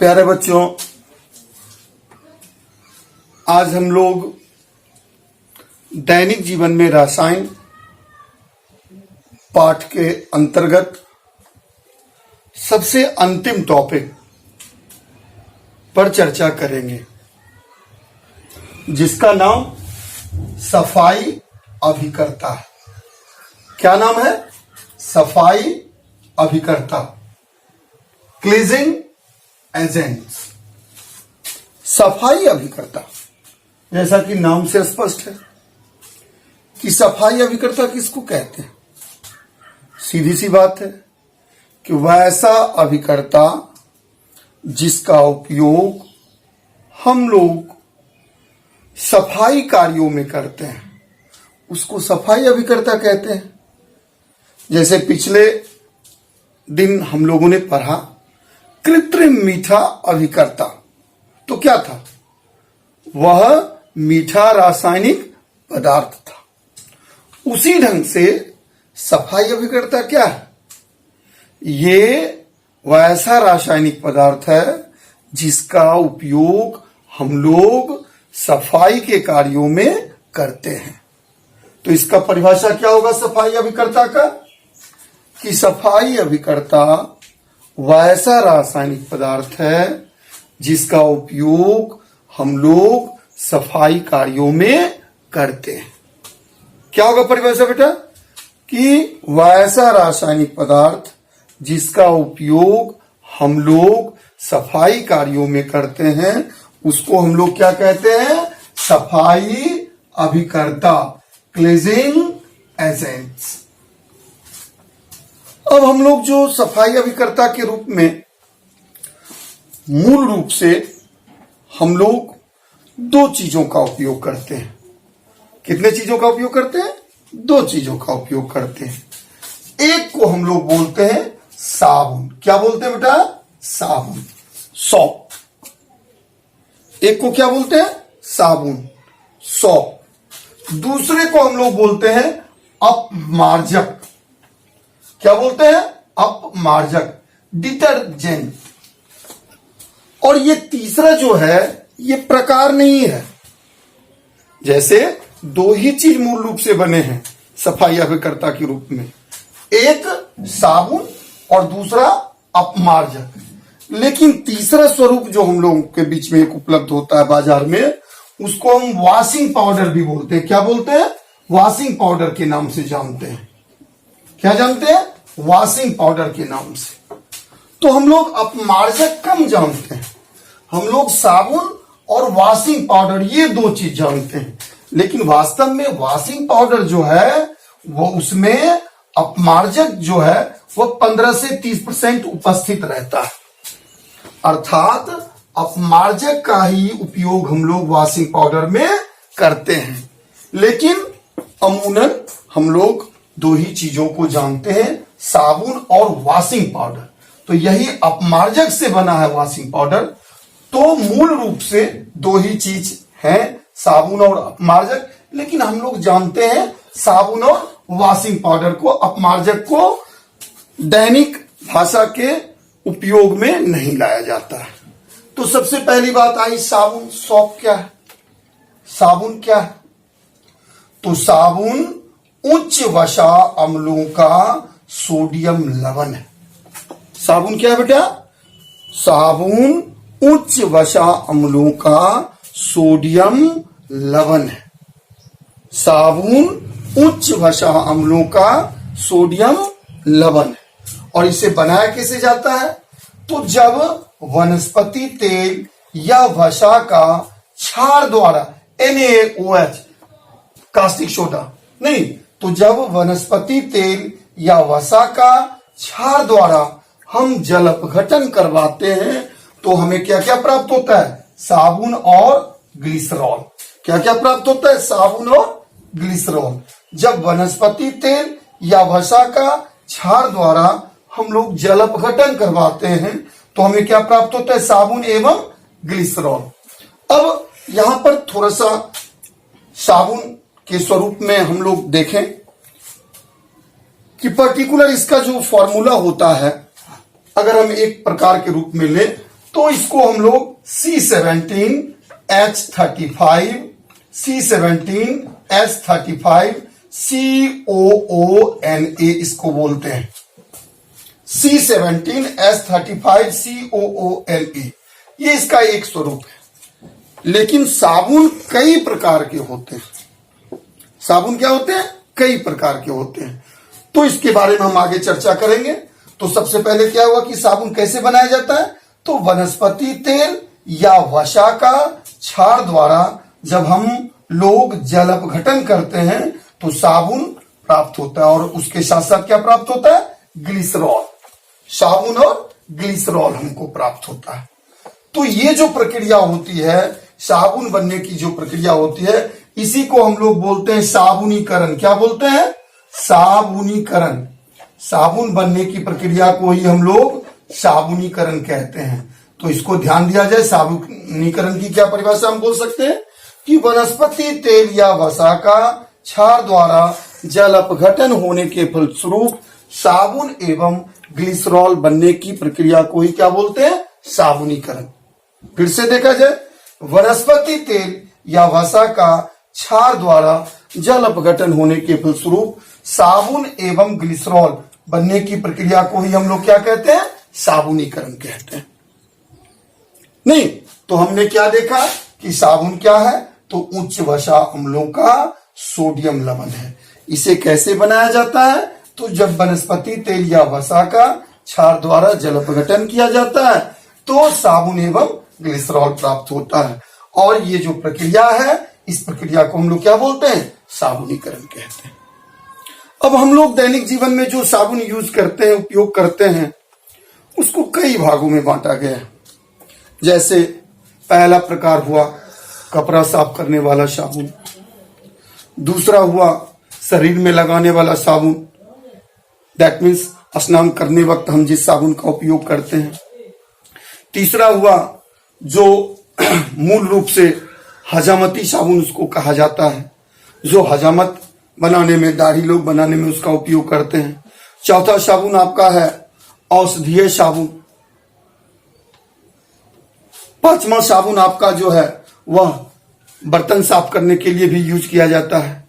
प्यारे बच्चों, आज हम लोग दैनिक जीवन में रसायन पाठ के अंतर्गत सबसे अंतिम टॉपिक पर चर्चा करेंगे, जिसका नाम सफाई अभिकर्ता है। क्या नाम है? सफाई अभिकर्ता, क्लीजिंग एजेंट्स। सफाई अभिकर्ता, जैसा कि नाम से स्पष्ट है कि सफाई अभिकर्ता किसको कहते हैं। सीधी सी बात है कि वैसा अभिकर्ता जिसका उपयोग हम लोग सफाई कार्यों में करते हैं, उसको सफाई अभिकर्ता कहते हैं। जैसे पिछले दिन हम लोगों ने पढ़ा कृत्रिम मीठा अभिकर्ता, तो क्या था? वह मीठा रासायनिक पदार्थ था। उसी ढंग से सफाई अभिकर्ता क्या है? ये वैसा रासायनिक पदार्थ है जिसका उपयोग हम लोग सफाई के कार्यों में करते हैं। तो इसका परिभाषा क्या होगा सफाई अभिकर्ता का? कि सफाई अभिकर्ता वैसा रासायनिक पदार्थ है जिसका उपयोग हम लोग सफाई कार्यों में करते हैं। क्या होगा परिभाषा बेटा? कि वैसा रासायनिक पदार्थ जिसका उपयोग हम लोग सफाई कार्यों में करते हैं, उसको हम लोग क्या कहते हैं? सफाई अभिकर्ता, क्लीजिंग एजेंट्स। अब हम लोग जो सफाई अभिकर्ता के रूप में मूल रूप से हम लोग दो चीजों का उपयोग करते हैं। कितने चीजों का उपयोग करते हैं? दो चीजों का उपयोग करते हैं। एक को हम लोग बोलते हैं साबुन। क्या बोलते हैं बेटा? साबुन, सॉप। एक को क्या बोलते हैं? साबुन, सॉप। दूसरे को हम लोग बोलते हैं अपमार्जक। क्या बोलते हैं? अपमार्जक, डिटर्जेंट। और ये तीसरा जो है, ये प्रकार नहीं है। जैसे दो ही चीज मूल रूप से बने हैं सफाई अभिकर्ता के रूप में, एक साबुन और दूसरा अपमार्जक। लेकिन तीसरा स्वरूप जो हम लोगों के बीच में एक उपलब्ध होता है बाजार में, उसको हम वॉशिंग पाउडर भी बोलते हैं। क्या बोलते हैं? वॉशिंग पाउडर के नाम से जानते हैं। क्या जानते हैं? वॉशिंग पाउडर के नाम से। तो हम लोग अपमार्जक कम जानते हैं, हम लोग साबुन और वॉशिंग पाउडर ये दो चीज जानते हैं। लेकिन वास्तव में वॉशिंग पाउडर जो है वो उसमें अपमार्जक जो है वो 15 से 30% उपस्थित रहता है। अर्थात अपमार्जक का ही उपयोग हम लोग वॉशिंग पाउडर में करते हैं। लेकिन अमूमन हम लोग दो ही चीजों को जानते हैं, साबुन और वॉशिंग पाउडर। तो यही अपमार्जक से बना है वॉशिंग पाउडर। तो मूल रूप से दो ही चीज है, साबुन और अपमार्जक। लेकिन हम लोग जानते हैं साबुन और वॉशिंग पाउडर को, अपमार्जक को दैनिक भाषा के उपयोग में नहीं लाया जाता है। तो सबसे पहली बात आई साबुन। सॉप क्या है? साबुन क्या है? तो साबुन उच्च वसा अम्लों का सोडियम लवण है। साबुन क्या है बेटा? साबुन उच्च वसा अम्लों का सोडियम लवण है। साबुन उच्च वसा अम्लों का सोडियम लवण है। और इसे बनाया कैसे जाता है? तो जब वनस्पति तेल या वसा का क्षार द्वारा, NaOH, कास्टिक सोडा नहीं, तो जब वनस्पति तेल या वसा का क्षार द्वारा हम जल अपघटन करवाते हैं तो हमें क्या क्या प्राप्त होता है? साबुन और ग्लिसरॉल। क्या क्या प्राप्त होता है? साबुन और ग्लिसरॉल। जब वनस्पति तेल या वसा का क्षार द्वारा हम लोग जल अपघटन करवाते हैं तो हमें क्या प्राप्त होता है? साबुन एवं ग्लिसरॉल। अब यहां पर थोड़ा सा साबुन के स्वरूप में हम लोग देखें कि पर्टिकुलर इसका जो फॉर्मूला होता है, अगर हम एक प्रकार के रूप में लें तो इसको हम लोग C17H35 COONA इसको बोलते हैं। C17H35 COONA ये इसका एक स्वरूप है। लेकिन साबुन कई प्रकार के होते हैं। साबुन क्या होते हैं? कई प्रकार के होते हैं। तो इसके बारे में हम आगे चर्चा करेंगे। तो सबसे पहले क्या हुआ कि साबुन कैसे बनाया जाता है? तो वनस्पति तेल या वसा का क्षार द्वारा जब हम लोग जल अपघटन करते हैं तो साबुन प्राप्त होता है। और उसके साथ साथ क्या प्राप्त होता है? ग्लिसरॉल। साबुन और ग्लिसरॉल हमको प्राप्त होता है। तो ये जो प्रक्रिया होती है, साबुन बनने की जो प्रक्रिया होती है, इसी को हम लोग बोलते हैं साबुनीकरण। क्या बोलते हैं? साबुनीकरण। साबुन बनने की प्रक्रिया को ही हम लोग साबुनीकरण कहते हैं। तो इसको ध्यान दिया जाए। साबुनीकरण की क्या परिभाषा हम बोल सकते हैं कि वनस्पति तेल या वसा का क्षार द्वारा जल अपघटन होने के फलस्वरूप साबुन एवं ग्लिसरॉल बनने की प्रक्रिया को ही क्या बोलते हैं? साबुनीकरण। फिर से देखा जाए, वनस्पति तेल या वसा का क्षार द्वारा जल अपघटन होने के फलस्वरूप साबुन एवं ग्लिसरॉल बनने की प्रक्रिया को ही हम लोग क्या कहते हैं? साबुनीकरण कहते हैं। नहीं तो हमने क्या देखा कि साबुन क्या है? तो उच्च वसा अम्लों का सोडियम लवण है। इसे कैसे बनाया जाता है? तो जब वनस्पति तेल या वसा का क्षार द्वारा जल अपघटन किया जाता है तो साबुन एवं ग्लिसरॉल प्राप्त होता है। और ये जो प्रक्रिया है, इस प्रक्रिया को हम लोग क्या बोलते हैं? साबुनीकरण कहते हैं। अब हम लोग दैनिक जीवन में जो साबुन यूज करते हैं, उपयोग करते हैं, उसको कई भागों में बांटा गया है। जैसे पहला प्रकार हुआ कपड़ा साफ करने वाला साबुन, दूसरा हुआ शरीर में लगाने वाला साबुन, दैट मीन्स स्नान करने वक्त हम जिस साबुन का उपयोग करते हैं। तीसरा हुआ जो मूल रूप से हजामती साबुन उसको कहा जाता है, जो हजामत बनाने में, दाढ़ी लोग बनाने में उसका उपयोग करते हैं। चौथा साबुन आपका है औषधीय साबुन। पांचवा साबुन आपका जो है वह बर्तन साफ करने के लिए भी यूज किया जाता है,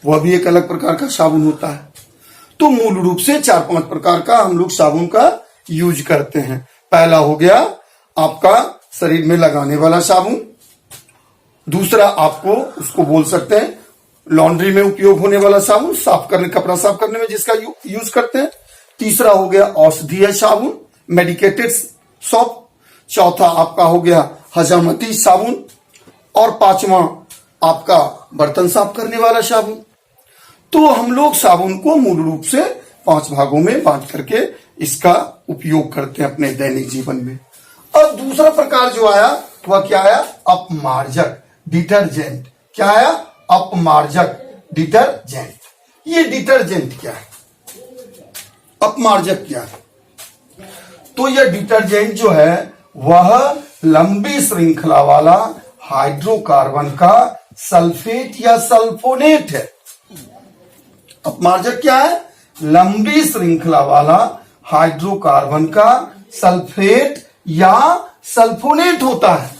वह भी एक अलग प्रकार का साबुन होता है। तो मूल रूप से 4-5 प्रकार का हम लोग साबुन का यूज करते हैं। पहला हो गया आपका शरीर में लगाने वाला साबुन, दूसरा आपको उसको बोल सकते हैं लॉन्ड्री में उपयोग होने वाला साबुन, साफ करने, कपड़ा साफ करने में जिसका यूज करते हैं। तीसरा हो गया औषधीय साबुन, मेडिकेटेड सोप। चौथा आपका हो गया हजामती साबुन और पांचवा आपका बर्तन साफ करने वाला साबुन। तो हम लोग साबुन को मूल रूप से 5 भागों में बांट करके इसका उपयोग करते हैं अपने दैनिक जीवन में। अब दूसरा प्रकार जो आया वह क्या आया? अपमार्जक, डिटर्जेंट। क्या आया? अपमार्जक, डिटर्जेंट। ये डिटर्जेंट क्या है? अपमार्जक क्या है? तो यह डिटर्जेंट जो है वह लंबी श्रृंखला वाला हाइड्रोकार्बन का सल्फेट या सल्फोनेट है। अपमार्जक क्या है? लंबी श्रृंखला वाला हाइड्रोकार्बन का सल्फेट या सल्फोनेट होता है।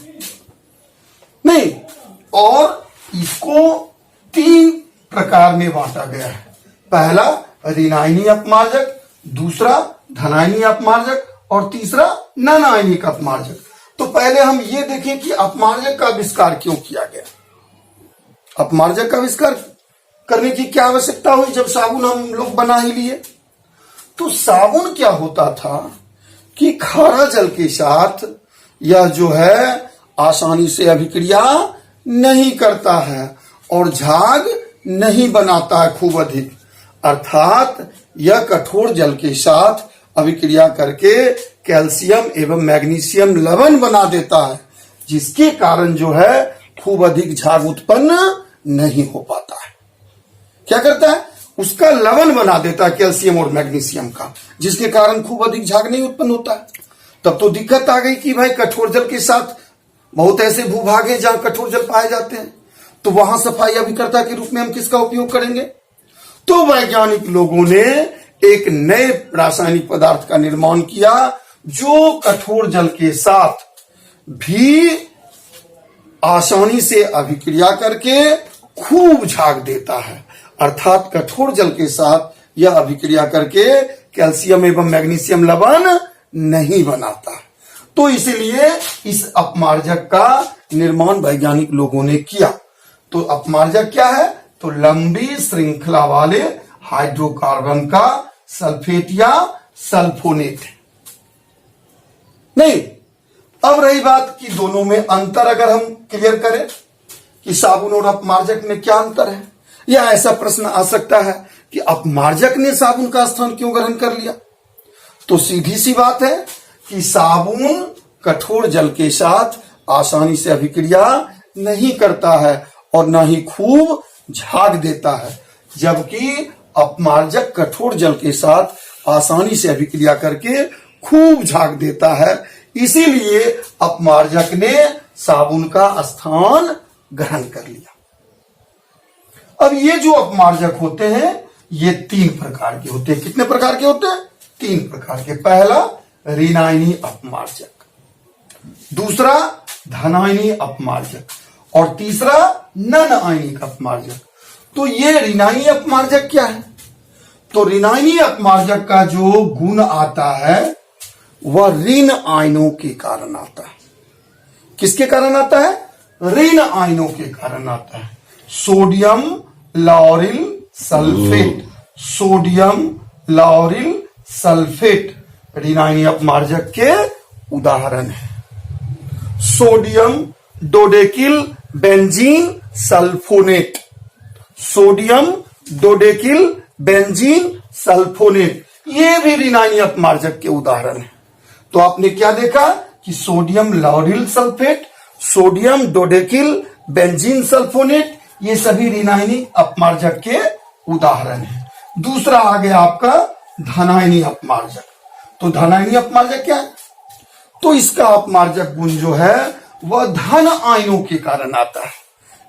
नहीं, और इसको 3 प्रकार में बांटा गया है। पहला ऋणायनी अपमार्जक, दूसरा धनायनी अपमार्जक और तीसरा ननायनिक अपमार्जक। तो पहले हम ये देखें कि अपमार्जक का आविष्कार क्यों किया गया। अपमार्जक का आविष्कार करने की क्या आवश्यकता हुई जब साबुन हम लोग बना ही लिए? तो साबुन क्या होता था कि खारा जल के साथ यह जो है आसानी से अभिक्रिया नहीं करता है और झाग नहीं बनाता है खूब अधिक, अर्थात यह कठोर जल के साथ अभिक्रिया करके कैल्शियम एवं मैग्नीशियम लवण बना देता है, जिसके कारण जो है खूब अधिक झाग उत्पन्न नहीं हो पाता है। क्या करता है? उसका लवण बना देता है कैल्शियम और मैग्नीशियम का, जिसके कारण खूब अधिक झाग नहीं उत्पन्न होता है। तब तो दिक्कत आ गई कि भाई कठोर जल के साथ बहुत ऐसे भूभाग हैं जहां कठोर जल पाए जाते हैं, तो वहां सफाई अभिकर्ता के रूप में हम किसका उपयोग करेंगे? तो वैज्ञानिक लोगों ने एक नए रासायनिक पदार्थ का निर्माण किया जो कठोर जल के साथ भी आसानी से अभिक्रिया करके खूब झाग देता है, अर्थात कठोर जल के साथ यह अभिक्रिया करके कैल्शियम एवं मैग्नीशियम लवण नहीं बनाता। तो इसलिए इस अपमार्जक का निर्माण वैज्ञानिक लोगों ने किया। तो अपमार्जक क्या है? तो लंबी श्रृंखला वाले हाइड्रोकार्बन का सल्फेट या सल्फोनेट। नहीं, अब रही बात कि दोनों में अंतर अगर हम क्लियर करें कि साबुन और अपमार्जक में क्या अंतर है, या ऐसा प्रश्न आ सकता है कि अपमार्जक ने साबुन का स्थान क्यों ग्रहण कर लिया। तो सीधी सी बात है कि साबुन कठोर जल के साथ आसानी से अभिक्रिया नहीं करता है और न ही खूब झाग देता है, जबकि अपमार्जक कठोर जल के साथ आसानी से अभिक्रिया करके खूब झाग देता है। इसीलिए अपमार्जक ने साबुन का स्थान ग्रहण कर लिया। अब ये जो अपमार्जक होते हैं ये 3 प्रकार के होते हैं। कितने प्रकार के होते हैं? 3 प्रकार के। पहला ऋणायनी अपमार्जक, दूसरा धनायनी अपमार्जक और तीसरा नन आयनिक अपमार्जक। तो ये ऋणायनी अपमार्जक क्या है? तो ऋणायनी अपमार्जक का जो गुण आता है वह ऋण आयनों के कारण आता है। किसके कारण आता है? ऋण आयनों के कारण आता है। Sodium lauryl sulphate, sodium lauryl sulphate ऋणायनी अपमार्जक के उदाहरण है। Sodium dodecyl benzene sulphonate, sodium dodecyl benzene sulphonate, ये भी ऋणायनी अपमार्जक के उदाहरण है। तो आपने क्या देखा कि sodium lauryl sulphate, sodium dodecyl benzene sulphonate, ये सभी ऋणायनी अपमार्जक के उदाहरण है। दूसरा आ गया आपका धनायनी अपमार्जक। तो धनायनी अपमार्जक क्या है? तो इसका अपमार्जक गुण जो है वह धन आयनों के कारण आता है।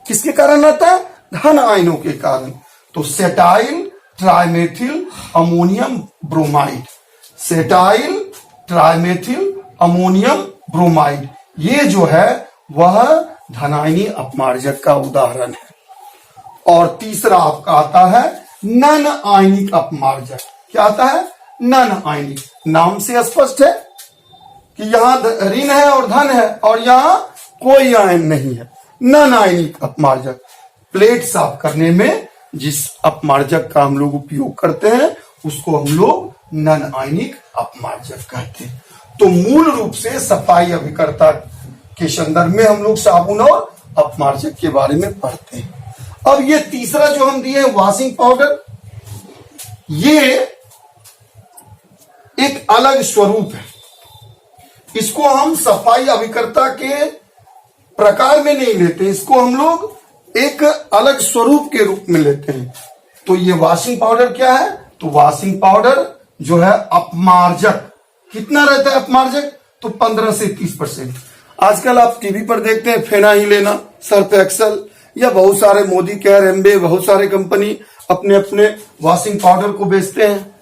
किसके कारण आता है? धन आयनों के कारण। तो सेटाइल ट्राइमेथिल अमोनियम ब्रोमाइड, सेटाइल ट्राइमेथिल अमोनियम ब्रोमाइड, ये जो है वह धनायनी अपमार्जक का उदाहरण है। और तीसरा आपका आता है नन आयनिक अपमार्जक। क्या आता है? नन आयनिक। नाम से स्पष्ट है कि यहां ऋण है और धन है और यहां कोई आयन नहीं है। नन आयनिक अपमार्जक, प्लेट साफ करने में जिस अपमार्जक का हम लोग उपयोग करते हैं उसको हम लोग नन आयनिक अपमार्जक कहते हैं। तो मूल रूप से सफाई अभिकर्ता के संदर्भ में हम लोग साबुन और अपमार्जक के बारे में पढ़ते हैं। अब ये तीसरा जो हम दिए वॉशिंग पाउडर, ये एक अलग स्वरूप है। इसको हम सफाई अभिकर्ता के प्रकार में नहीं लेते, इसको हम लोग एक अलग स्वरूप के रूप में लेते हैं। तो ये वॉशिंग पाउडर क्या है? तो वॉशिंग पाउडर जो है अपमार्जक कितना रहता है? अपमार्जक तो 15 से 30%। आजकल आप टीवी पर देखते हैं फेना ही लेना, सर्फ एक्सल, या बहुत सारे मोदी केयर, एम्बे, बहुत सारे कंपनी अपने अपने वॉशिंग पाउडर को बेचते हैं।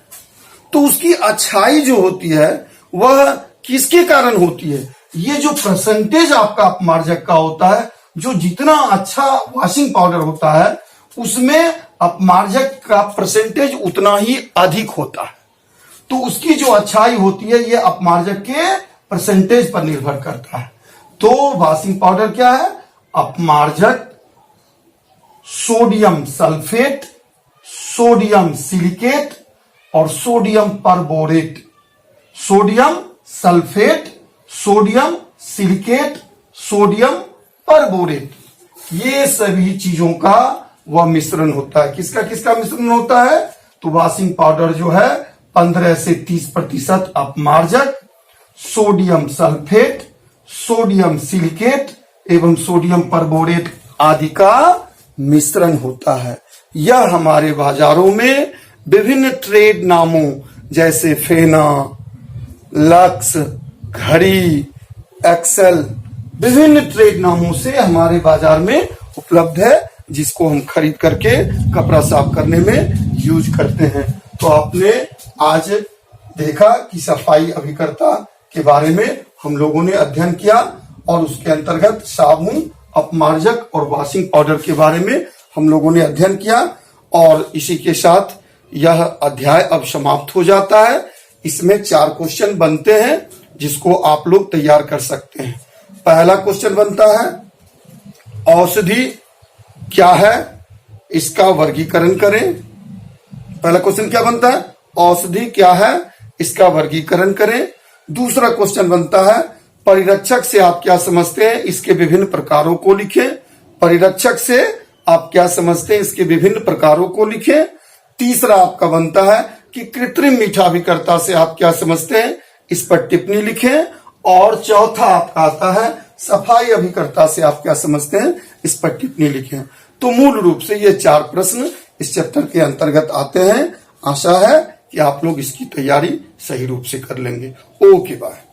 तो उसकी अच्छाई जो होती है वह किसके कारण होती है? ये जो परसेंटेज आपका अपमार्जक का होता है, जो जितना अच्छा वॉशिंग पाउडर होता है उसमें अपमार्जक का परसेंटेज उतना ही अधिक होता है। तो उसकी जो अच्छाई होती है ये अपमार्जक के परसेंटेज पर निर्भर करता है। तो वॉशिंग पाउडर क्या है? अपमार्जक सोडियम सल्फेट, सोडियम सिलिकेट और sodium perborate. Sodium sulphate, sodium silicate, sodium perborate, ये सभी चीजों का वह मिश्रण होता है। किसका किसका मिश्रण होता है? तो वॉशिंग पाउडर जो है 15 से 30% अपमार्जक, सोडियम सल्फेट, सोडियम सिलिकेट एवं सोडियम परबोरेट आदि का मिश्रण होता है। यह हमारे बाजारों में विभिन्न ट्रेड नामों जैसे फेना, लक्स, घड़ी, एक्सेल, विभिन्न ट्रेड नामों से हमारे बाजार में उपलब्ध है, जिसको हम खरीद करके कपड़ा साफ करने में यूज करते हैं। तो आपने आज देखा कि सफाई अभिकर्ता के बारे में हम लोगों ने अध्ययन किया और उसके अंतर्गत साबुन, अपमार्जक और वॉशिंग पाउडर के बारे में हम लोगों ने अध्ययन किया। और इसी के साथ यह अध्याय अब समाप्त हो जाता है। इसमें 4 क्वेश्चन बनते हैं जिसको आप लोग तैयार कर सकते हैं। पहला क्वेश्चन बनता है औषधि क्या है, इसका वर्गीकरण करें। पहला क्वेश्चन क्या बनता है, औषधि क्या है, इसका वर्गीकरण करें। दूसरा क्वेश्चन बनता है परिरक्षक से आप क्या समझते हैं, इसके विभिन्न प्रकारों को लिखें। परिरक्षक से आप क्या समझते हैं, इसके विभिन्न प्रकारों को लिखें। तीसरा आपका बनता है कि कृत्रिम मीठा अभिकर्ता से आप क्या समझते हैं, इस पर टिप्पणी लिखें। और चौथा आपका आता है सफाई अभिकर्ता से आप क्या समझते हैं, इस पर टिप्पणी लिखें। तो मूल रूप से ये 4 प्रश्न इस चैप्टर के अंतर्गत आते हैं। आशा है कि आप लोग इसकी तैयारी सही रूप से कर लेंगे। Okay bye.